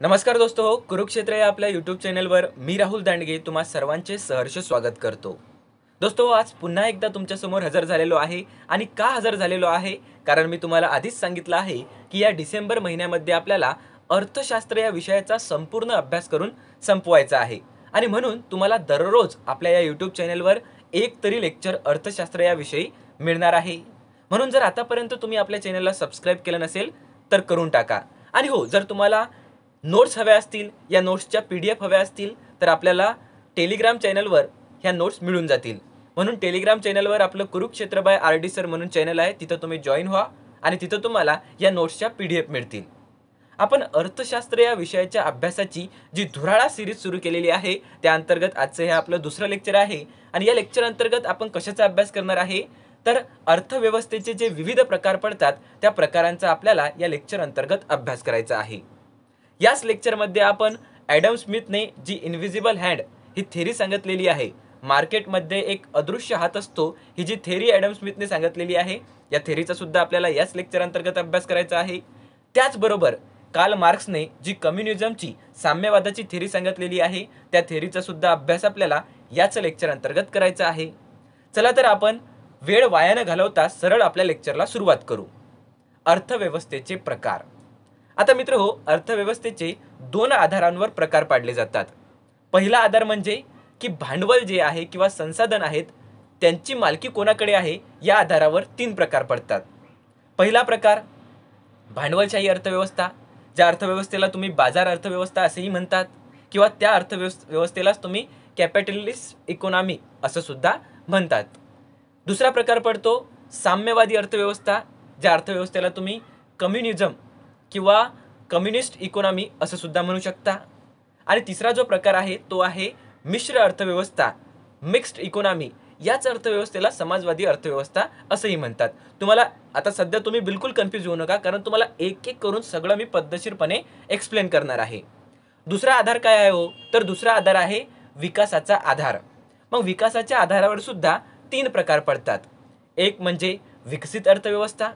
नमस्कार दोस्तों हो, कुरुक्षेत्र या आपल्या यूट्यूब चॅनलवर मी राहुल दांडगे तुम्हा सर्वांचे सहर्ष स्वागत करतो। दोस्तों आज पुन्हा एकदा तुमच्यासमोर हजर झालेलो आहे आणि का हजर झालेलो आहे कारण मी तुम्हाला आधीच सांगितलं आहे की या डिसेंबर महिन्यामध्ये आपल्याला अर्थशास्त्र या विषयाचा संपूर्ण अभ्यास करून संपवायचा आहे आणि म्हणून तुम्हाला दररोज आपल्या या यूट्यूब चॅनलवर एक तरी लेक्चर अर्थशास्त्र या विषयी मिळणार आहे। म्हणून जर आतापर्यंत तुम्ही आपल्या चॅनलला सबस्क्राइब केलं नसेल तर करून टाका। आणि हो, जर तुम्हाला नोट्स हव्या असतील या नोट्सच्या PDF हव्या असतील तर आपल्याला टेलिग्राम चॅनलवर ह्या नोट्स मिळून जातील। म्हणून टेलिग्राम चॅनलवर आपलं कुरुक्षेत्र बाय RD सर म्हणून चॅनल आहे, तिथं तुम्ही जॉईन व्हा आणि तिथं तुम्हाला या नोट्सच्या PDF मिळतील। आपण अर्थशास्त्र या विषयाच्या अभ्यासाची जी धुराळा सिरीज सुरू केलेली आहे त्या अंतर्गत आजचं हे आपलं दुसरं लेक्चर आहे आणि या लेक्चर अंतर्गत आपण कशाचा अभ्यास करणार आहे तर अर्थव्यवस्थेचे जे विविध प्रकार पडतात त्या प्रकारांचा आपल्याला या लेक्चर अंतर्गत अभ्यास करायचा आहे। याच लेक्चरमध्ये आपण ॲडम स्मिथने जी इनविजिबल हँड ही थेरी सांगितलेली आहे, मार्केटमध्ये एक अदृश्य हात असतो, ही जी थेरी ॲडम स्मिथने सांगितलेली आहे या थेरीचा सुद्धा आपल्याला याच लेक्चर अंतर्गत अभ्यास करायचा आहे। त्याचबरोबर कार्ल मार्क्सने जी कम्युनिझमची साम्यवादाची थेरी सांगितलेली आहे त्या थेरीचा सुद्धा अभ्यास आपल्याला याच लेक्चर अंतर्गत करायचा आहे। चला तर आपण वेळ वाया न घालवता सरळ आपल्या लेक्चरला सुरुवात करू। अर्थव्यवस्थेचे प्रकार। आता मित्र हो, अर्थव्यवस्थेचे दोन आधारांवर प्रकार पाडले जातात। पहिला आधार म्हणजे की भांडवल जे आहे किंवा संसाधन आहेत त्यांची मालकी कोणाकडे आहे या आधारावर तीन प्रकार पडतात। पहिला प्रकार भांडवलशाही अर्थव्यवस्था, ज्या अर्थव्यवस्थेला तुम्ही बाजार अर्थव्यवस्था असेही म्हणतात किंवा त्या अर्थव्यवस्थेलाच तुम्ही कॅपिटलिस्ट इकॉनॉमी असं सुद्धा म्हणतात। दुसरा प्रकार पडतो साम्यवादी अर्थव्यवस्था, ज्या अर्थव्यवस्थेला तुम्ही कम्युनिझम किंवा कम्युनिस्ट इकॉनॉमी असं सुद्धा म्हणू शकता। आणि तिसरा जो प्रकार आहे तो आहे मिश्र अर्थव्यवस्था, मिक्स्ड इकॉनॉमी, याच अर्थव्यवस्थेला समाजवादी अर्थव्यवस्था असंही म्हणतात। तुम्हाला आता सध्या तुम्ही बिलकुल कन्फ्यूज होऊ नका कारण तुम्हाला एक एक करून सगळं मी पद्धतशीरपणे एक्सप्लेन करणार आहे। दुसरा आधार काय आहे हो तर दुसरा आधार आहे विकासाचा आधार। मग विकासाच्या आधारावर सुद्धा तीन प्रकार पडतात। एक म्हणजे विकसित अर्थव्यवस्था,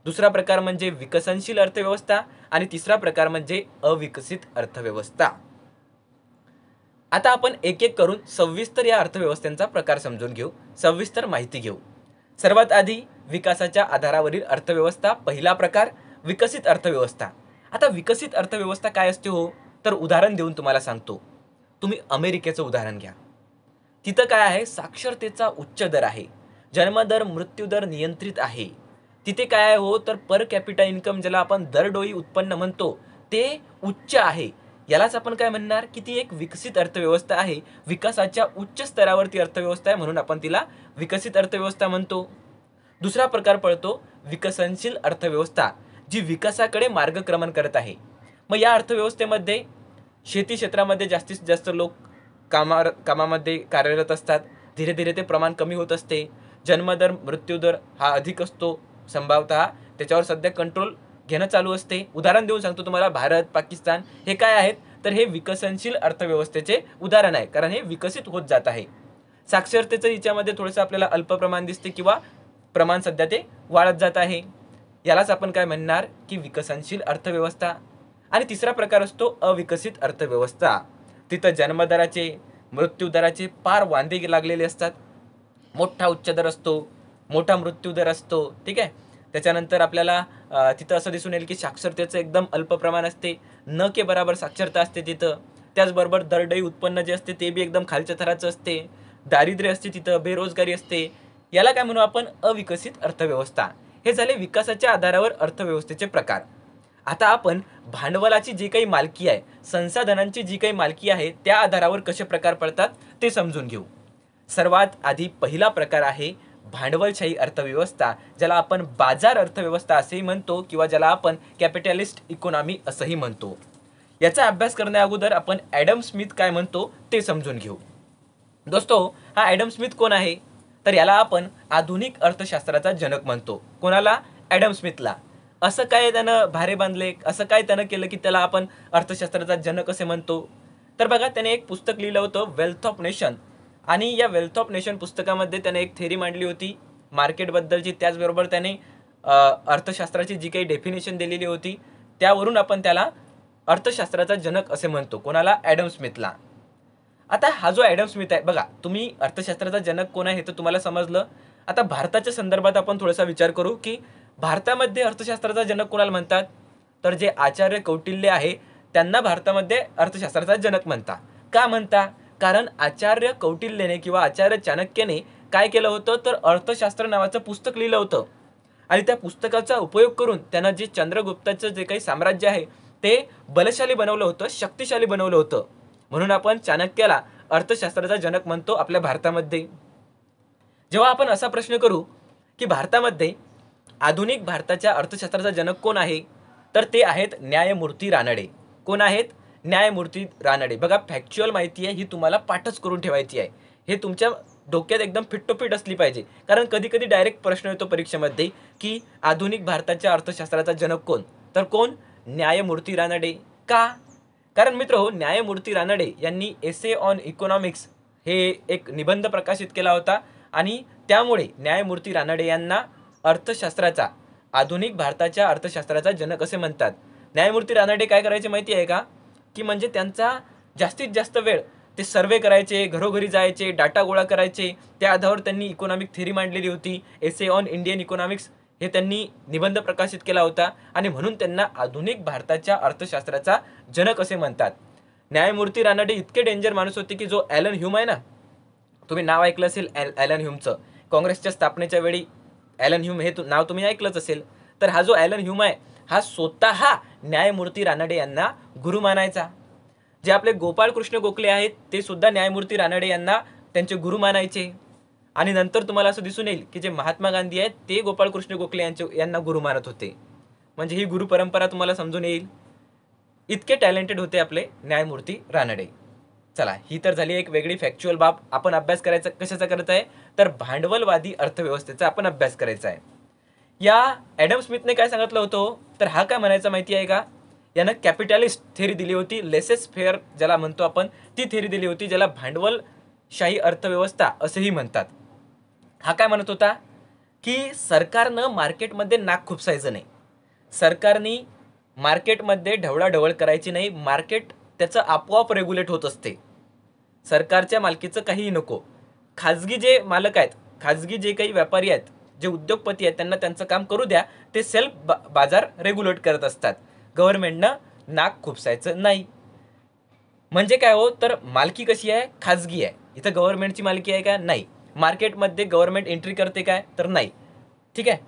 दुसरा प्रकार म्हणजे विकसनशील अर्थव्यवस्था आणि तिसरा प्रकार म्हणजे अविकसित अर्थव्यवस्था। आता आपण एक एक करून सविस्तर या अर्थव्यवस्थांचा प्रकार समजून घेऊ, सविस्तर माहिती घेऊ। सर्वात आधी विकासाच्या आधारावरील अर्थव्यवस्था, पहिला प्रकार विकसित अर्थव्यवस्था। आता विकसित अर्थव्यवस्था काय असते हो तर उदाहरण देऊन तुम्हाला सांगतो। तुम्ही अमेरिकेचं उदाहरण घ्या, तिथं काय आहे साक्षरतेचा उच्च दर आहे, जन्मदर मृत्यूदर नियंत्रित आहे। तिथे काय आहे हो तर पर कॅपिटा इन्कम ज्याला आपण दरडोई उत्पन्न म्हणतो ते उच्च आहे। यालाच आपण काय म्हणणार की ती एक विकसित अर्थव्यवस्था आहे, विकासाच्या उच्च स्तरावरती अर्थव्यवस्था आहे म्हणून आपण तिला विकसित अर्थव्यवस्था म्हणतो। दुसरा प्रकार पडतो विकसनशील अर्थव्यवस्था, जी विकासाकडे मार्गक्रमण करत आहे। मग या अर्थव्यवस्थेमध्ये शेती क्षेत्रामध्ये जास्तीत जास्त लोक कामामध्ये कार्यरत असतात, धीरे धीरे ते प्रमाण कमी होत असते। जन्मदर मृत्यूदर हा अधिक असतो संभावतः, त्याच्यावर सध्या कंट्रोल घेणं चालू असते। उदाहरण देऊन सांगतो तुम्हाला, भारत, पाकिस्तान हे काय आहेत तर हे विकसनशील अर्थव्यवस्थेचे उदाहरण आहे कारण हे विकसित होत जात आहे। साक्षरतेचं याच्यामध्ये थोडंसं आपल्याला अल्प प्रमाण दिसते किंवा प्रमाण सध्या ते वाढत जात आहे, यालाच आपण काय म्हणणार की विकसनशील अर्थव्यवस्था। आणि तिसरा प्रकार असतो अविकसित अर्थव्यवस्था, तिथं जन्मदराचे मृत्यूदराचे पार वांदे लागलेले असतात, मोठा उच्च दर असतो, मोठा मृत्यूदर असतो, ठीक आहे। त्याच्यानंतर आपल्याला तिथं असं दिसून येईल की साक्षरतेचं एकदम अल्प प्रमाण असते, न के बराबर साक्षरता असते तिथं। त्याचबरोबर दरडोई उत्पन्न जे असते ते बी एकदम खालच्या थराचं असते, दारिद्र्य असते तिथं, बेरोजगारी असते, याला काय म्हणू आपण अविकसित अर्थव्यवस्था। हे झाले विकासाच्या आधारावर अर्थव्यवस्थेचे प्रकार। आता आपण भांडवलाची जी काही मालकी आहे, संसाधनांची जी काही मालकी आहे त्या आधारावर कसे प्रकार पडतात ते समजून घेऊ। सर्वात आधी पहिला प्रकार आहे भांडवलशाही अर्थव्यवस्था, ज्याला आपण बाजार अर्थव्यवस्था असेही म्हणतो किंवा ज्याला आपण कॅपिटलिस्ट इकॉनॉमी असंही म्हणतो। याचा अभ्यास करण्या अगोदर आपण ॲडम स्मिथ काय म्हणतो ते समजून घेऊ। दोस्तो, हा ॲडम स्मिथ कोण आहे तर याला आपण आधुनिक अर्थशास्त्राचा जनक म्हणतो। कोणाला? ॲडम स्मिथला। असं काय त्यानं भारे बांधले, असं काय त्यानं केलं की त्याला आपण अर्थशास्त्राचा जनक असे म्हणतो तर बघा, त्याने एक पुस्तक लिहिलं होतं वेल्थ ऑफ नेशन, आणि या वेल्थ ऑफ नेशन पुस्तकामध्ये त्याने एक थेरी मांडली होती मार्केटबद्दलची। त्याचबरोबर त्याने अर्थशास्त्राची जी काही डेफिनेशन दिलेली होती त्यावरून आपण त्याला अर्थशास्त्राचा जनक असे म्हणतो. कोणाला? ॲडम स्मिथला. आता हा जो ॲडम स्मिथ आहे बघा, तुम्ही अर्थशास्त्राचा जनक कोण आहे हे तर तुम्हाला समजलं. आता भारताच्या संदर्भात आपण थोडासा विचार करू की भारतामध्ये अर्थशास्त्राचा जनक कोणाला म्हणतात. तर जे आचार्य कौटिल्य आहे त्यांना भारतामध्ये अर्थशास्त्राचा जनक म्हणता. का म्हणता? कारण आचार्य कौटिल्यने किंवा आचार्य चाणक्यने काय केलं होतं तर अर्थशास्त्र नावाचं पुस्तक लिहिलं होतं आणि त्या पुस्तकाचा उपयोग करून त्यांना जे चंद्रगुप्ताचं जे काही साम्राज्य आहे ते बलशाली बनवलं होतं, शक्तिशाली बनवलं होतं. म्हणून आपण चाणक्याला अर्थशास्त्राचा जनक म्हणतो आपल्या भारतामध्ये. जेव्हा आपण असा प्रश्न करू की भारतामध्ये आधुनिक भारताच्या अर्थशास्त्राचा जनक कोण आहे तर ते आहेत न्यायमूर्ती रानडे. कोण आहेत? न्यायमूर्ती रानडे. बघा, फॅक्च्युअल माहिती आहे ही तुम्हाला पाठच करून ठेवायची आहे. हे तुमच्या डोक्यात एकदम फिट्टोफिट असली पाहिजे. कारण कधी कधी डायरेक्ट प्रश्न येतो परीक्षेमध्ये की आधुनिक भारताच्या अर्थशास्त्राचा जनक कोण? तर कोण? न्यायमूर्ती रानडे. का? कारण मित्र न्यायमूर्ती रानडे यांनी एसे ऑन इकॉनॉमिक्स हे एक निबंध प्रकाशित केला होता आणि त्यामुळे न्यायमूर्ती रानडे यांना अर्थशास्त्राचा, आधुनिक भारताच्या अर्थशास्त्राचा जनक असे म्हणतात. न्यायमूर्ती रानडे काय करायचे माहिती आहे का? की म्हणजे त्यांचा जास्तीत जास्त वेळ ते सर्वे करायचे, घरोघरी जायचे, डाटा गोळा करायचे. त्या आधारावर त्यांनी इकॉनॉमिक थेरी मांडलेली होती. एसे ऑन इंडियन इकॉनॉमिक्स हे त्यांनी निबंध प्रकाशित केला होता आणि म्हणून त्यांना आधुनिक भारताच्या अर्थशास्त्राचा जनक असे म्हणतात. न्यायमूर्ती रानडे इतके डेंजर माणूस होते की जो ॲलन ह्यूम आहे ना, तुम्ही नाव ऐकलं असेल ॲलन ह्यूमचं. काँग्रेसच्या स्थापनेच्या वेळी ॲलन ह्यूम हे नाव तुम्ही ऐकलंच असेल. तर हा जो ॲलन ह्यूम आहे हा स्वतः न्यायमूर्ती रानडे यांना गुरु मानायचा. जे आपले गोपाळकृष्ण गोखले आहेत ते सुद्धा न्यायमूर्ती रानडे यांना त्यांचे गुरु मानायचे. आणि नंतर तुम्हाला असं दिसून येईल की जे महात्मा गांधी आहेत ते गोपाळकृष्ण गोखले यांना गुरु मानत होते. म्हणजे ही गुरु परंपरा तुम्हाला समजून येईल. इतके टॅलेंटेड होते आपले न्यायमूर्ती रानडे. चला, ही तर झाली एक वेगळी फॅक्च्युअल बाब. आपण अभ्यास करायचा कशाचा करत आहे तर भांडवलवादी अर्थव्यवस्थेचा आपण अभ्यास करायचा आहे. या ॲडम स्मिथने काय सांगितलं होतं तर हा काय म्हणायचा माहिती आहे का? यानं कॅपिटलिस्ट थेरी दिली होती, लेसेस फेअर ज्याला म्हणतो आपण, ती थेरी दिली होती, ज्याला भांडवलशाही अर्थव्यवस्था असेही म्हणतात. हा काय म्हणत होता की सरकारनं मार्केटमध्ये नाक खुपसायचं नाही, सरकारने मार्केटमध्ये ढवळाढवळ करायची नाही, मार्केट त्याचं आपोआप रेग्युलेट होत असते, सरकारच्या मालकीचं काहीही नको. खाजगी जे मालक आहेत, खाजगी जे काही व्यापारी आहेत, जे उद्योगपती आहेत त्यांना त्यांचं काम करू द्या, ते सेल्फ बाजार रेग्युलेट करत असतात. गव्हर्नमेंटनं नाक खुपसायचं नाही. म्हणजे काय हो तर मालकी कशी आहे? खाजगी आहे. इथं गव्हर्नमेंटची मालकी आहे का? नाही. मार्केटमध्ये गव्हर्नमेंट एंट्री करते काय? तर नाही. ठीक आहे.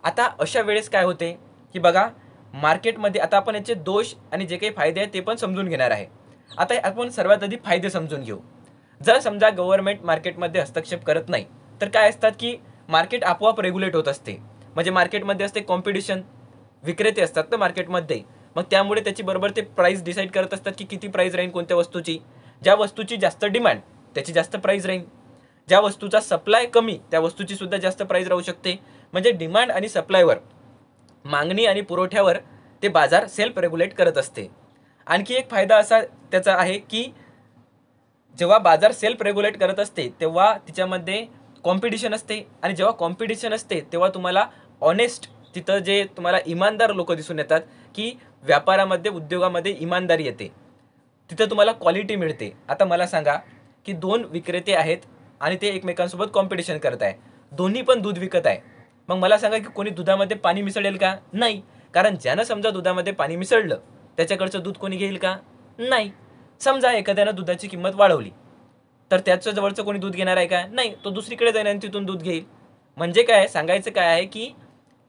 आता अशा वेळेस काय होते की बघा, मार्केटमध्ये आता आपण याचे दोष आणि जे काही फायदे आहेत ते पण समजून घेणार आहे. आता आपण सर्वात आधी फायदे समजून घेऊ. जर समजा गव्हर्नमेंट मार्केटमध्ये हस्तक्षेप करत नाही तर काय असतात की मार्केट आपोआप रेग्युलेट होत असते. म्हणजे मार्केटमध्ये असते कॉम्पिटिशन, विक्रेते असतात ना मार्केटमध्ये, मग त्यामुळे त्याची बरोबर ते प्राइस डिसाईड करत असतात की किती प्राइस राहील कोणत्या वस्तूची. ज्या वस्तूची जास्त डिमांड त्याची जास्त प्राइस राहील, ज्या वस्तूचा सप्लाय कमी त्या वस्तूची सुद्धा जास्त प्राइस राहू शकते. म्हणजे डिमांड आणि सप्लायवर, मागणी आणि पुरवठ्यावर ते बाजार सेल्फ रेग्युलेट करत असते. आणखी एक फायदा असा त्याचा आहे की जेव्हा बाजार सेल्फ रेग्युलेट करत असते तेव्हा तिच्यामध्ये कॉम्पिटिशन असते आणि जेव्हा कॉम्पिटिशन असते तेव्हा तुम्हाला ऑनेस्ट, तिथं जे तुम्हाला इमानदार लोक दिसून येतात की व्यापारामध्ये, उद्योगामध्ये इमानदारी येते, तिथं तुम्हाला क्वालिटी मिळते. आता मला सांगा की दोन विक्रेते आहेत आणि ते एकमेकांसोबत कॉम्पिटिशन करत आहे, दोन्ही पण दूध विकत आहे. मग मला सांगा की कोणी दुधामध्ये पाणी मिसळेल का? नाही. कारण ज्यानं समजा दुधामध्ये पाणी मिसळलं त्याच्याकडचं दूध कोणी घेईल का? नाही. समजा एखाद्यानं दुधाची किंमत वाढवली तर त्याच्या जवळचं कोणी दूध घेणार आहे का? नाही. तो दुसरीकडे जाईल आणि तिथून दूध घेईल. म्हणजे काय सांगायचं काय आहे की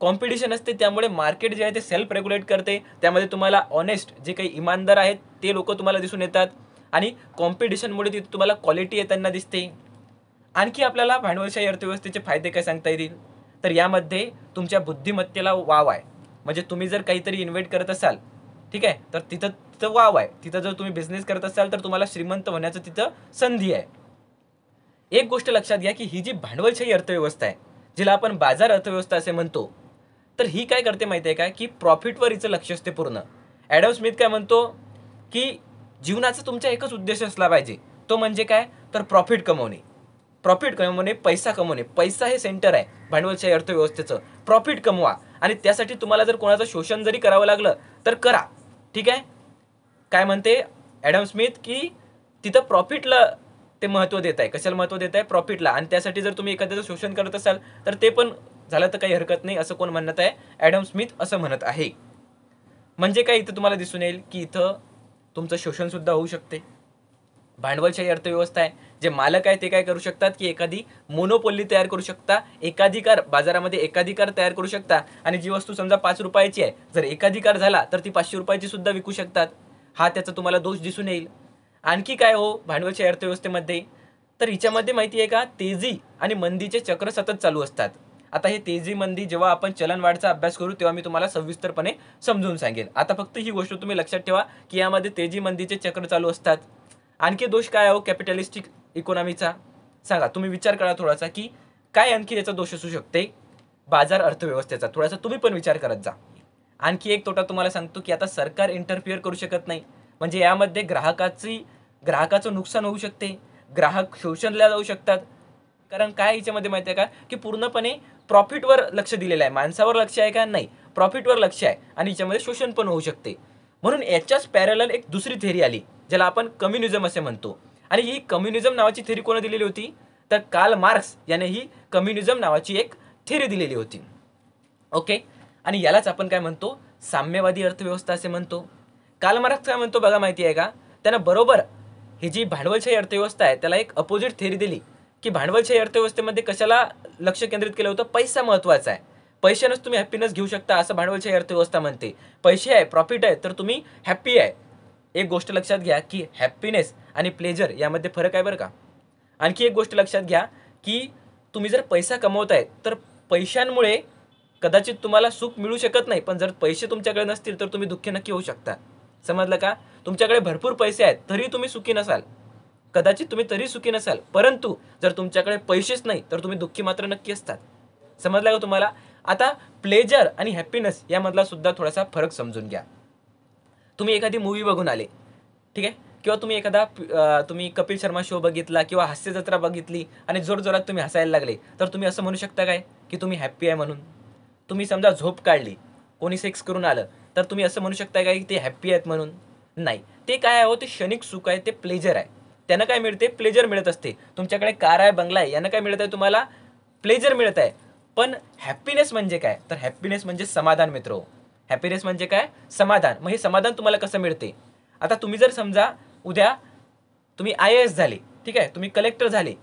कॉम्पिटिशन असते, त्यामुळे मार्केट जे आहे ते सेल्फ रेग्युलेट करते. त्यामध्ये तुम्हाला ऑनेस्ट जे काही इमानदार आहेत ते लोक तुम्हाला दिसून येतात आणि कॉम्पिटिशनमुळे तिथे तुम्हाला क्वालिटी येताना दिसते. आणखी आपल्याला भांडवलशाही अर्थव्यवस्थेचे फायदे काय सांगता येतील तर यामध्ये तुमच्या बुद्धिमत्तेला वाव आहे. म्हणजे तुम्ही जर काहीतरी इन्व्हेस्ट करत असाल, ठीक आहे, तर तिथं वाव आहे. तिथं जर तुम्ही बिझनेस करत असाल तर तुम्हाला श्रीमंत होण्याचं तिथं संधी आहे. एक गोष्ट लक्षात घ्या की ही जी भांडवलशाही अर्थव्यवस्था आहे, जिला आपण बाजार अर्थव्यवस्था असे म्हणतो, तर ही काय करते माहिती आहे का की प्रॉफिटवर हिचं लक्ष असते पूर्ण. ॲडम स्मिथ काय म्हणतो की जीवनाचा तुमचा एकच उद्देश असला पाहिजे, तो म्हणजे काय तर प्रॉफिट कमवणे. प्रॉफिट कमवणे, पैसा कमवणे. पैसा हे सेंटर आहे भांडवलशाही अर्थव्यवस्थेचं. प्रॉफिट कमवा आणि त्यासाठी तुम्हाला जर कोणाचं शोषण जरी करावं लागलं तर करा, ठीक आहे. काय म्हणते ॲडम स्मिथ की तिथं प्रॉफिटला ते महत्त्व देत आहे. कशाला महत्त्व देत आहे? प्रॉफिटला. आणि त्यासाठी जर तुम्ही एखाद्याचं शोषण करत असाल तर ते पण झालं तर काही हरकत नाही, असं कोण म्हणत आहे? ॲडम स्मिथ असं म्हणत आहे. म्हणजे काय इथं तुम्हाला दिसून येईल की इथं तुमचं शोषण सुद्धा होऊ शकते. भांडवलशाही अर्थव्यवस्था आहे. जे मालक आहे ते काय करू शकतात की एखादी मोनोपोली तयार करू शकता, एकाधिकार बाजारामध्ये एकाधिकार तयार करू शकता आणि जी वस्तू समजा 5 रुपयाची आहे, जर एकाधिकार झाला तर ती 500 रुपयाची सुद्धा विकू शकतात. हा त्याचा तुम्हाला दोष दिसून येईल. आणखी काय हो भांडवलशाही अर्थव्यवस्थेमध्ये, तर हिच्यामध्ये माहिती आहे का, तेजी आणि मंदीचे चक्र सतत चालू असतात. आता हे तेजी मंदी जेव्हा आपण चलनवाढचा अभ्यास करू तेव्हा मी तुम्हाला सविस्तरपणे समजून सांगेन. आता फक्त ही गोष्ट तुम्ही लक्षात ठेवा की यामध्ये तेजी मंदीचे चक्र चालू असतात. आणखी दोष काय हो कॅपिटलिस्टिक इकॉनॉमीचा? सांगा, तुम्ही विचार करा थोडासा की काय आणखी याचा दोष असू शकते बाजार अर्थव्यवस्थेचा. थोडासा तुम्ही पण विचार करत जा. आणखी एक तोटा तुम्हाला सांगतो की आता सरकार इंटरफिअर करू शकत नाही. म्हणजे यामध्ये ग्राहकाचं नुकसान होऊ शकते, ग्राहक शोषणला जाऊ शकतात. कारण काय याच्यामध्ये माहिती आहे का की पूर्णपणे प्रॉफिटवर लक्ष दिलेलं आहे. माणसावर लक्ष आहे का? नाही, प्रॉफिटवर लक्ष आहे आणि याच्यामध्ये शोषण पण होऊ शकते. म्हणून याच्याच पॅरलल एक दुसरी थेअरी आली ज्याला आपण कम्युनिझम असे म्हणतो. आणि ही कम्युनिझम नावाची थेअरी कोणी दिलेली होती? तर कार्ल मार्क्स याने ही कम्युनिझम नावाची एक थेअरी दिलेली होती. ओके. आणि यालाच आपण काय म्हणतो? साम्यवादी अर्थव्यवस्था असे म्हणतो. कार्ल मार्क्स काय म्हणतो बघा, माहिती आहे का? त्यानं बरोबर ही जी भांडवलशाही अर्थव्यवस्था आहे त्याला एक अपोजिट थेअरी दिली की भांडवलशाही अर्थव्यवस्थेमध्ये कशाला लक्ष केंद्रित केलं होतं? पैसा महत्त्वाचा आहे. पैशानंच तुम्ही हॅपीनेस घेऊ शकता असं भांडवलशाही अर्थव्यवस्था म्हणते. पैसे आहे, प्रॉफिट आहे, तर तुम्ही हॅप्पी आहे. एक गोष्ट लक्षात घ्या की हॅपीनेस आणि प्लेजर यामध्ये फरक आहे बरं का. आणखी एक गोष्ट लक्षात घ्या की तुम्ही जर पैसा कमवताय तर पैशांमुळे कदाचित तुम्हाला सुख मिळू शकत नाही, पण जर पैसे तुमच्याकडे नसतील तर तुम्ही दुःखी नक्की होऊ शकता. समजलं का? तुमच्याकडे भरपूर पैसे आहेत तरी तुम्ही सुखी नसाल, कदाचित तुम्ही तरी सुखी नसाल, परंतु जर तुमच्याकडे पैसेच नाही तर तुम्ही दुःखी मात्र नक्की असतात. समजलं का तुम्हाला? आता प्लेजर आणि हॅपीनेस यामधला सुद्धा थोडासा फरक समजून घ्या. तुम्ही एखादी मूवी बघून आले, ठीक आहे, किंवा तुम्ही तुम्ही कपिल शर्मा शो बघितला किंवा हास्य जत्रा बघितली आणि जोरजोरात तुम्ही हसायला लागले, तर तुम्ही असं म्हणू शकता काय की तुम्ही हॅप्पी आहे म्हणून? तुम्ही समजा झोप काढली, कोणी सेक्स करून आलं, तर तुम्ही असं म्हणू शकता काय की ते हॅप्पी आहेत म्हणून? नाही. ते काय आहे हो, ते क्षणिक सुख आहे, ते प्लेजर आहे. त्यांना काय मिळते? प्लेजर मिळत असते. तुमच्याकडे कार आहे, बंगला आहे, यांना काय मिळत आहे? तुम्हाला प्लेजर मिळत आहे. पण हॅपीनेस म्हणजे काय? तर हॅपीनेस म्हणजे समाधान मित्र. हॅपीनेस म्हणजे काय? समाधान. मग हे समाधान तुम्हाला कसं मिळते? आता तुम्ही जर समजा उद्या तुम्ही IAS झाले, ठीक आहे, तुम्ही कलेक्टर झाले,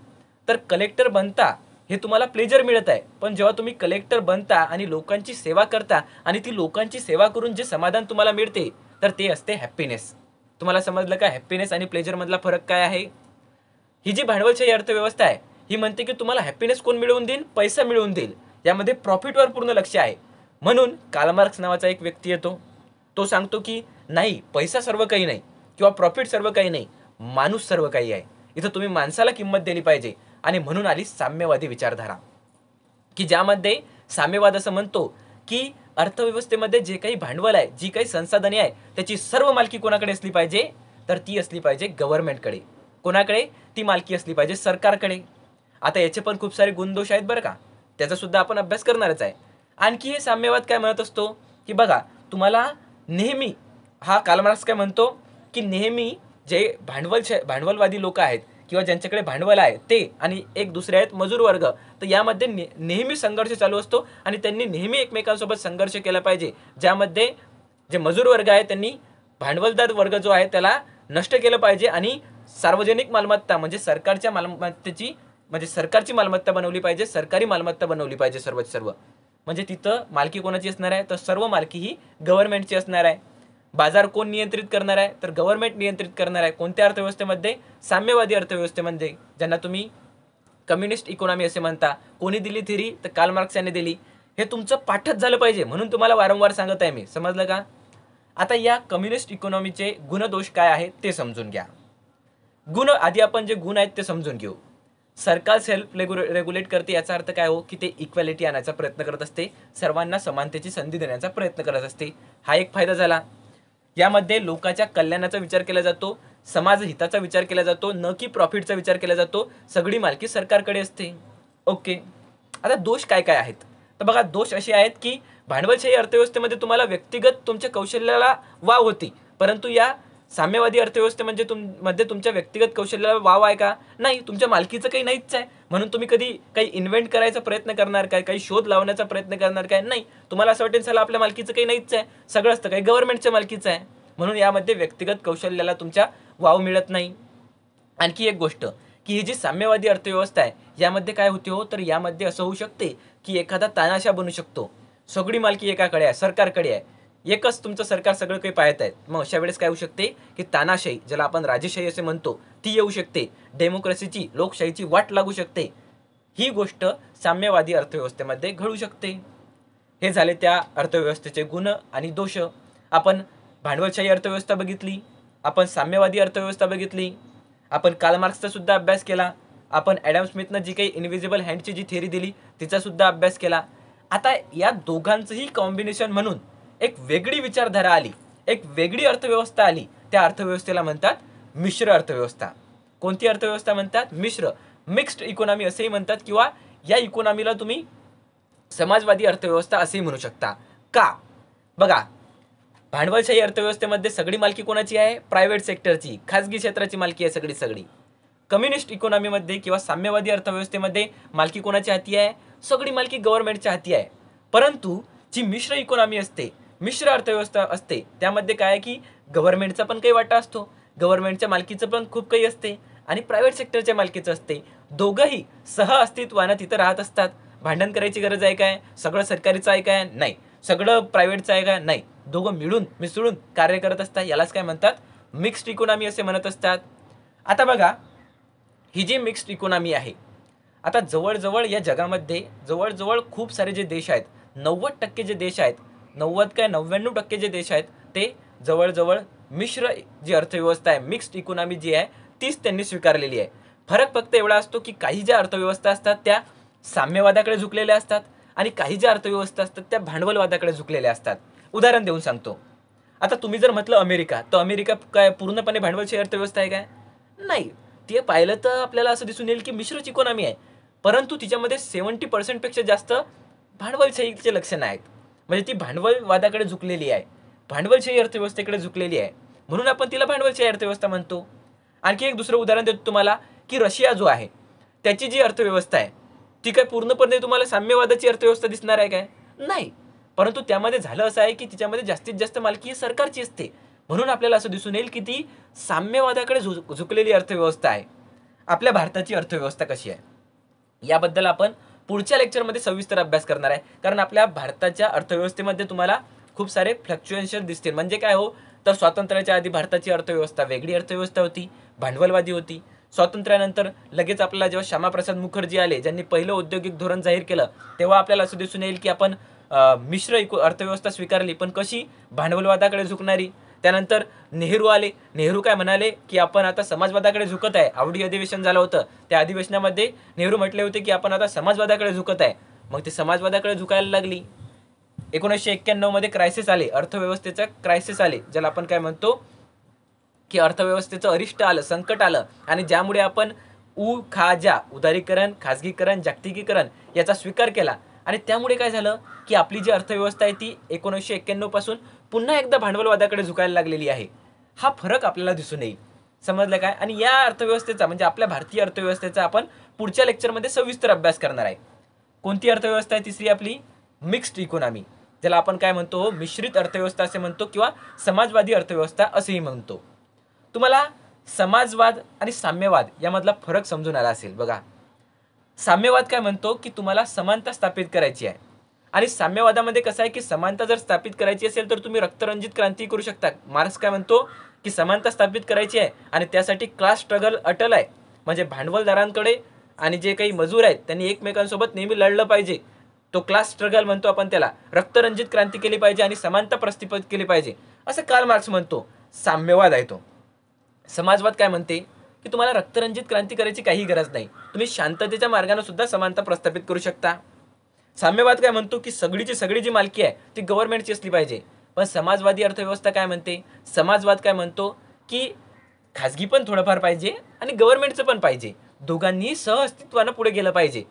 तर कलेक्टर बनता हे तुम्हाला प्लेजर मिळत आहे. पण जेव्हा तुम्ही कलेक्टर बनता आणि लोकांची सेवा करता आणि ती लोकांची सेवा करून जे समाधान तुम्हाला मिळते तर ते असते हॅपीनेस. तुम्हाला समजलं का हॅपीनेस आणि प्लेजर मधला फरक काय आहे? ही जी भांडवलशाही अर्थव्यवस्था आहे ही म्हणते की तुम्हाला हॅपीनेस कोण मिळवून देईल? पैसा मिळवून देईल. यामध्ये प्रॉफिटवर पूर्ण लक्ष आहे. म्हणून कार्ल मार्क्स नावाचा एक व्यक्ती येतो, तो सांगतो की नाही, पैसा सर्व काही नाही किंवा प्रॉफिट सर्व काही नाही, माणूस सर्व काही आहे. इथं तुम्ही माणसाला किंमत दिली पाहिजे. आणि म्हणून आली साम्यवादी विचारधारा, की ज्यामध्ये साम्यवाद असं म्हणतो की अर्थव्यवस्थेमध्ये जे काही भांडवल आहे, जी काही संसाधने आहे, त्याची सर्व मालकी कोणाकडे असली पाहिजे? तर ती असली पाहिजे गव्हर्नमेंटकडे. कोणाकडे? ती मालकी असली पाहिजे सरकारकडे. आता याचे पण खूप सारे गुणदोष आहेत बरं का, त्याचा सुद्धा आपण अभ्यास करणारच आहे. आणखी हे साम्यवाद काय म्हणत असतो की बघा, तुम्हाला नेहमी, हा कार्ल मार्क्स काय म्हणतो की नेहमी जे भांडवलवादी लोक आहेत किंवा ज्यांच्याकडे भांडवल आहे ते आणि एक दुसरे आहेत मजूर वर्ग, तर यामध्ये नेहमी संघर्ष चालू असतो आणि त्यांनी नेहमी एकमेकांसोबत संघर्ष केला पाहिजे. ज्यामध्ये जे मजूर वर्ग आहे त्यांनी भांडवलदार वर्ग जो आहे त्याला नष्ट केलं पाहिजे आणि सार्वजनिक मालमत्ता म्हणजे सरकारची मालमत्ता बनवली पाहिजे, सरकारी मालमत्ता बनवली पाहिजे सर्व. म्हणजे तिथं मालकी कोणाची असणार आहे? तर सर्व मालकी ही गव्हर्नमेंटची असणार आहे. बाजार कोण नियंत्रित करणार आहे? तर गव्हर्नमेंट नियंत्रित करणार आहे. कोणत्या अर्थव्यवस्थेमध्ये? साम्यवादी अर्थव्यवस्थेमध्ये, ज्यांना तुम्ही कम्युनिस्ट इकॉनॉमी असे म्हणता. कोणी दिली थेरी? तर कार्ल मार्क्स यांनी दिली. हे तुमचं पाठच झालं पाहिजे म्हणून तुम्हाला वारंवार सांगत आहे मी. समजलं का? आता या कम्युनिस्ट इकॉनॉमीचे गुणदोष काय आहेत ते समजून घ्या. आधी आपण जे गुण आहेत ते समजून घेऊ. सरकार सेल्फ रेग्युलेट करते, याचा अर्थ काय हो की ते इक्वॅलिटी आणायचा प्रयत्न करत असते, सर्वांना समानतेची संधी देण्याचा प्रयत्न करत असते. हा एक फायदा झाला. यामध्ये लोकांच्या कल्याणाचा विचार केला जातो, समाज हिताचा विचार केला जातो, न की प्रॉफिटचा विचार केला जातो. सगळी मालकी सरकारकडे असते. ओके. आता दोष काय काय आहेत? तर बघा, दोष असे आहेत की भांडवलशाही अर्थव्यवस्थेमध्ये तुम्हाला व्यक्तिगत तुमच्या कौशल्याला वाव होती, परंतु या साम्यवादी अर्थव्यवस्थेमध्ये मध्ये तुमच्या व्यक्तिगत कौशल्याला वाव आहे का? नाही, तुमच्या मालकीचं काही नाहीच आहे. म्हणून तुम्ही कधी काही इन्व्हेंट करायचा प्रयत्न करणार काय, काही शोध लावण्याचा प्रयत्न करणार काय? नाही. तुम्हाला असं वाटेल चला आपल्या मालकीचं काही नाहीच आहे, सगळं असतं काही गव्हर्नमेंटच्या मालकीचं आहे. म्हणून यामध्ये व्यक्तिगत कौशल्याला तुमच्या वाव मिळत नाही. आणखी एक गोष्ट की ही जी साम्यवादी अर्थव्यवस्था आहे यामध्ये काय होते हो, तर यामध्ये असं होऊ शकते की एखादा तानाशा बनू शकतो. सगळी मालकी एकाकडे आहे, सरकारकडे आहे, एकच तुमचं सरकार सगळं काही पाहत आहे. मग अशा वेळेस काय होऊ शकते की तानाशाही, ज्याला आपण राजेशाही असे म्हणतो, ती येऊ शकते. डेमोक्रेसीची, लोकशाहीची वाट लागू शकते. ही गोष्ट साम्यवादी अर्थव्यवस्थेमध्ये घडू शकते. हे झाले त्या अर्थव्यवस्थेचे गुण आणि दोष. आपण भांडवलशाही अर्थव्यवस्था बघितली, आपण साम्यवादी अर्थव्यवस्था बघितली, आपण कार्ल मार्क्सचा सुद्धा अभ्यास केला, आपण ॲडम स्मिथनं जी काही इनव्हिजिबल हँडची जी थेअरी दिली तिचा सुद्धा अभ्यास केला. आता या दोघांचंही कॉम्बिनेशन म्हणून एक वेगळी विचारधारा आली, एक वेगळी अर्थव्यवस्था आली. त्या अर्थव्यवस्थेला म्हणतात मिश्र अर्थव्यवस्था. कोणती अर्थव्यवस्था म्हणतात? मिश्र, मिक्स्ड इकॉनॉमी असेही म्हणतात, किंवा या इकॉनॉमीला तुम्ही समाजवादी अर्थव्यवस्था असेही म्हणू शकता. का? बघा, भांडवलशाही अर्थव्यवस्थेमध्ये सगळी मालकी कोणाची आहे? प्रायव्हेट सेक्टरची, खाजगी क्षेत्राची मालकी आहे सगळी. कम्युनिस्ट इकॉनॉमीमध्ये किंवा साम्यवादी अर्थव्यवस्थेमध्ये मालकी कोणाच्या हाती आहे? सगळी मालकी गव्हर्नमेंटच्या हाती आहे. परंतु जी मिश्र इकॉनॉमी असते, मिश्र अर्थव्यवस्था असते, त्यामध्ये काय आहे की गव्हर्नमेंटचा पण काही वाटा असतो, गव्हर्नमेंटच्या मालकीचं पण खूप काही असते आणि प्रायव्हेट सेक्टरच्या मालकीचं असते. दोघंही सह अस्तित्वानं तिथं राहत असतात. भांडण करायची गरज आहे काय? सगळं सरकारीचं आहे काय? नाही. सगळं प्रायव्हेटचं आहे का? नाही. दोघं मिळून मिसळून कार्य करत असतात. यालाच काय म्हणतात? मिक्स्ड इकॉनॉमी असे म्हणत असतात. आता बघा, ही जी मिक्स्ड इकॉनॉमी आहे, आता जवळजवळ या जगामध्ये जवळजवळ खूप सारे जे देश आहेत, 90% जे देश आहेत, 90 काय 99% जे देश आहेत, ते जवळजवळ मिश्र जी अर्थव्यवस्था आहे, मिक्स्ड इकॉनॉमी जी आहे, तीच त्यांनी स्वीकारलेली आहे. फरक फक्त एवढा असतो की काही ज्या अर्थव्यवस्था असतात त्या साम्यवादाकडे झुकलेल्या असतात आणि काही ज्या अर्थव्यवस्था असतात त्या भांडवलवादाकडे झुकलेल्या असतात. उदाहरण देऊन सांगतो. आता तुम्ही जर म्हटलं अमेरिका, तर अमेरिका काय पूर्णपणे भांडवलशाही अर्थव्यवस्था आहे काय? नाही. ते पाहिलं तर आपल्याला असं दिसून येईल की मिश्रच इकॉनॉमी आहे, परंतु तिच्यामध्ये 70% पेक्षा जास्त भांडवलशाहीचे लक्षणं आहेत. म्हणजे ती भांडवलवादाकडे झुकलेली आहे, भांडवलशाही अर्थव्यवस्थेकडे झुकलेली आहे, म्हणून आपण तिला भांडवलशाही अर्थव्यवस्था म्हणतो. आणखी एक दुसरं उदाहरण देतो तुम्हाला की रशिया जो आहे त्याची जी अर्थव्यवस्था आहे ती काय पूर्णपणे तुम्हाला साम्यवादाची अर्थव्यवस्था दिसणार आहे काय? नाही. परंतु त्यामध्ये झालं असं आहे की तिच्यामध्ये जास्तीत जास्त मालकी सरकारची असते, म्हणून आपल्याला असं दिसून येईल की ती साम्यवादाकडे झुकलेली अर्थव्यवस्था आहे. आपल्या भारताची अर्थव्यवस्था कशी आहे याबद्दल आपण पुढच्या लेक्चरमध्ये सविस्तर अभ्यास करणार आहे, कारण आपल्या भारताच्या अर्थव्यवस्थेमध्ये तुम्हाला खूप सारे फ्लक्च्युएशन दिसतील. म्हणजे काय हो, तर स्वातंत्र्याच्या आधी भारताची अर्थव्यवस्था वेगळी अर्थव्यवस्था होती, भांडवलवादी होती. स्वातंत्र्यानंतर लगेच आपल्याला जेव्हा श्यामाप्रसाद मुखर्जी आले, ज्यांनी पहिलं औद्योगिक धोरण जाहीर केलं, तेव्हा आपल्याला असं दिसून येईल की आपण मिश्र अर्थव्यवस्था स्वीकारली, पण कशी? भांडवलवादाकडे झुकणारी. त्यानंतर नेहरू आले. नेहरू काय म्हणाले की आपण आता समाजवादाकडे झुकत आहे. आवडी अधिवेशन झालं होतं, त्या अधिवेशनामध्ये नेहरू म्हटले होते की आपण आता समाजवादाकडे झुकत आहे. मग ते समाजवादाकडे झुकायला लागली. 1991 मध्ये क्रायसिस आले, अर्थव्यवस्थेचा क्रायसिस आले, ज्याला आपण काय म्हणतो की अर्थव्यवस्थेचं अरिष्ट आलं, संकट आलं, आणि ज्यामुळे आपण उदारीकरण, खाजगीकरण, जागतिकीकरण याचा स्वीकार केला. आणि त्यामुळे काय झालं की आपली जी अर्थव्यवस्था आहे ती 1991 पासून पुन्हा एकदा भांडवलवादाकडे झुकायला लागलेली आहे. हा फरक आपल्याला दिसून येईल. समजलं काय? आणि या अर्थव्यवस्थेचा म्हणजे आपल्या भारतीय अर्थव्यवस्थेचा आपण पुढच्या लेक्चरमध्ये सविस्तर अभ्यास करणार आहे. कोणती अर्थव्यवस्था आहे तिसरी? आपली मिक्स्ड इकॉनॉमी, ज्याला आपण काय म्हणतो? मिश्रित अर्थव्यवस्था असे म्हणतो, किंवा समाजवादी अर्थव्यवस्था असेही म्हणतो. तुम्हाला समाजवाद आणि साम्यवाद यामधला फरक समजून आला असेल. बघा, साम्यवाद काय म्हणतो की तुम्हाला समानता स्थापित करायची आहे, आणि साम्यवादामध्ये कसं आहे की समानता जर स्थापित करायची असेल तर तुम्ही रक्तरंजित क्रांती करू शकता. मार्क्स काय म्हणतो की समानता स्थापित करायची आहे आणि त्यासाठी क्लास स्ट्रगल अटल आहे. म्हणजे भांडवलदारांकडे आणि जे काही मजूर आहेत त्यांनी एकमेकांसोबत नेहमी लढलं पाहिजे. तो क्लास स्ट्रगल म्हणतो आपण त्याला. रक्तरंजित क्रांती केली पाहिजे आणि समानता प्रस्थापित केली पाहिजे, असं कार्ल मार्क्स म्हणतो. साम्यवाद आहे तो. समाजवाद काय म्हणते की तुम्हाला रक्तरंजित क्रांती करायची काही गरज नाही, तुम्ही शांततेच्या मार्गाने सुद्धा समानता प्रस्थापित करू शकता. साम्यवाद काय म्हणतो की सगळीची सगळी जी मालकी आहे ती गव्हर्नमेंटची असली पाहिजे. पण समाजवादी अर्थव्यवस्था काय म्हणते? समाजवाद काय म्हणतो की खाजगी पण थोडंफार पाहिजे आणि गव्हर्नमेंटचं पण पाहिजे, दोघांनी सहअस्तित्वानं पुढे गेलं पाहिजे.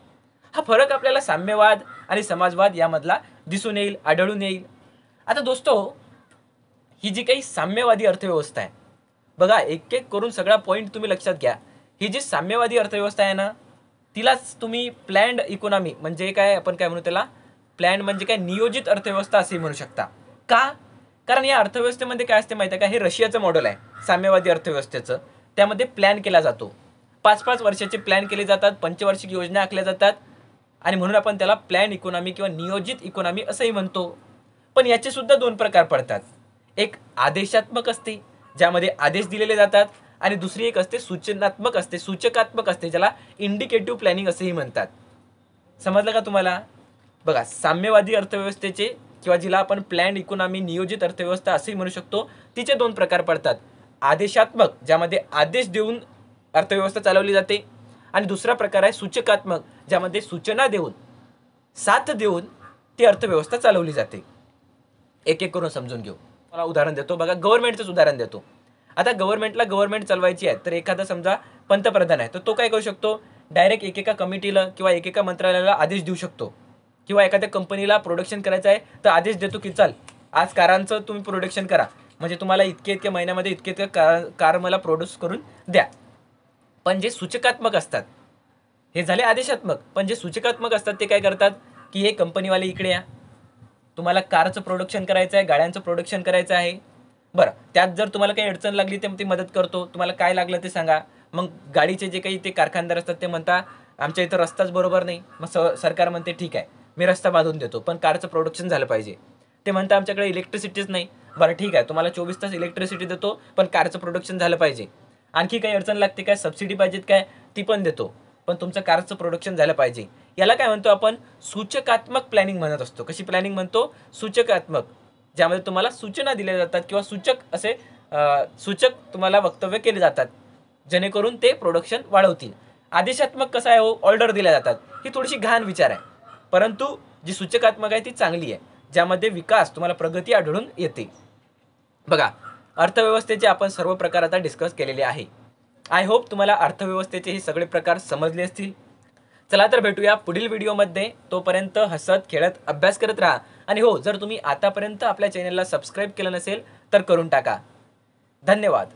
हा फरक आपल्याला साम्यवाद आणि समाजवाद यामधला दिसून येईल, आढळून येईल. आता दोस्तो, ही जी काही साम्यवादी अर्थव्यवस्था आहे बघा, एक एक करून सगळा पॉईंट तुम्ही लक्षात घ्या. ही जी साम्यवादी अर्थव्यवस्था आहे ना, तिलाच तुम्ही प्लॅन्ड इकॉनॉमी म्हणजे काय, आपण काय म्हणू त्याला, प्लॅन म्हणजे काय, नियोजित अर्थव्यवस्था असे म्हणू शकता. का? कारण या अर्थव्यवस्थेमध्ये काय असते माहिती आहे का, हे रशियाचं मॉडेल आहे साम्यवादी अर्थव्यवस्थेचं. त्यामध्ये प्लॅन केला जातो, 5-5 वर्षाचे प्लॅन केले जातात, पंचवार्षिक योजना आखल्या जातात आणि म्हणून आपण त्याला प्लॅन इकॉनॉमी किंवा नियोजित इकॉनॉमी असंही म्हणतो. पण याचे सुद्धा 2 प्रकार पडतात. एक आदेशात्मक असते, ज्यामध्ये आदेश दिलेले जातात, आणि दुसरी एक असते सूचनात्मक असते, सूचकात्मक असते, ज्याला इंडिकेटिव्ह प्लॅनिंग असेही म्हणतात. समजलं का तुम्हाला? बघा, साम्यवादी अर्थव्यवस्थेचे किंवा जिला आपण प्लॅन इकॉनॉमी, नियोजित अर्थव्यवस्था असेही म्हणू शकतो, तिचे 2 प्रकार पडतात. आदेशात्मक, ज्यामध्ये आदेश देऊन अर्थव्यवस्था चालवली जाते, आणि दुसरा प्रकार आहे सूचकात्मक, ज्यामध्ये सूचना देऊन, साथ देऊन ती अर्थव्यवस्था चालवली जाते. एक एक करून समजून घेऊ. मला उदाहरण देतो. बघा, गव्हर्नमेंटचंच उदाहरण देतो. आता गव्हर्नमेंट चालवायची आहे, तर एखादा समजा पंतप्रधान आहे, तर तो काय करू शकतो, डायरेक्ट एकेका कमिटीला किंवा एकेका मंत्रालयाला आदेश देऊ शकतो, किंवा एखाद्या कंपनीला प्रोडक्शन करायचं आहे तर आदेश देतो की चल आज कारांचं तुम्ही प्रोडक्शन करा, म्हणजे तुम्हाला इतके महिन्यामध्ये इतके कार मला प्रोड्यूस करून द्या. पण जे सूचकात्मक असतात हे झाले आदेशात्मक. पण जे सूचकात्मक असतात ते काय करतात की हे कंपनीवाले इकडे या, तुम्हाला कारचं प्रोडक्शन करायचं आहे, गाड्यांचं प्रोडक्शन करायचं आहे, बरं त्यात जर तुम्हाला काही अडचण लागली तर ती मदत करतो, तुम्हाला काय लागलं ते सांगा. मग गाडीचे जे काही ते कारखानदार असतात ते म्हणता आमच्या इथं रस्ताच बरोबर नाही, मग सरकार म्हणते ठीक आहे मी रस्ता बांधून देतो, पण कारचं प्रोडक्शन झालं पाहिजे. ते म्हणता आमच्याकडे इलेक्ट्रिसिटीच नाही, बरं ठीक आहे तुम्हाला 24 तास इलेक्ट्रिसिटी देतो, पण कारचं प्रोडक्शन झालं पाहिजे. आणखी काही अडचण लागते काय, सबसिडी पाहिजेत काय, ती पण देतो, पण तुमचं कारचं प्रोडक्शन झालं पाहिजे. याला काय म्हणतो आपण, सूचकात्मक प्लॅनिंग म्हणत असतो. कशी प्लॅनिंग म्हणतो? सूचकात्मक, ज्यामध्ये तुम्हाला सूचना दिल्या जातात किंवा सूचक तुम्हाला वक्तव्य केले जातात, जेणेकरून ते प्रोडक्शन वाढवतील. आदेशात्मक कसं आहे हो, ऑर्डर दिल्या जातात. ही थोडीशी घाण विचार आहे, परंतु जी सूचकात्मक आहे ती चांगली आहे, ज्यामध्ये विकास, तुम्हाला प्रगती आढळून येते. बघा, अर्थव्यवस्थेचे आपण सर्व प्रकार आता डिस्कस केलेले आहे. आय होप तुम्हाला अर्थव्यवस्थेचे हे सगळे प्रकार समजले असतील. चला तर भेटूया पुढील व्हिडिओमध्ये. तोपर्यंत हसत खेळत अभ्यास करत राहा. आणि हो, जर तुम्ही आतापर्यंत आपल्या चॅनलला सबस्क्राईब केलं नसेल तर करून टाका. धन्यवाद.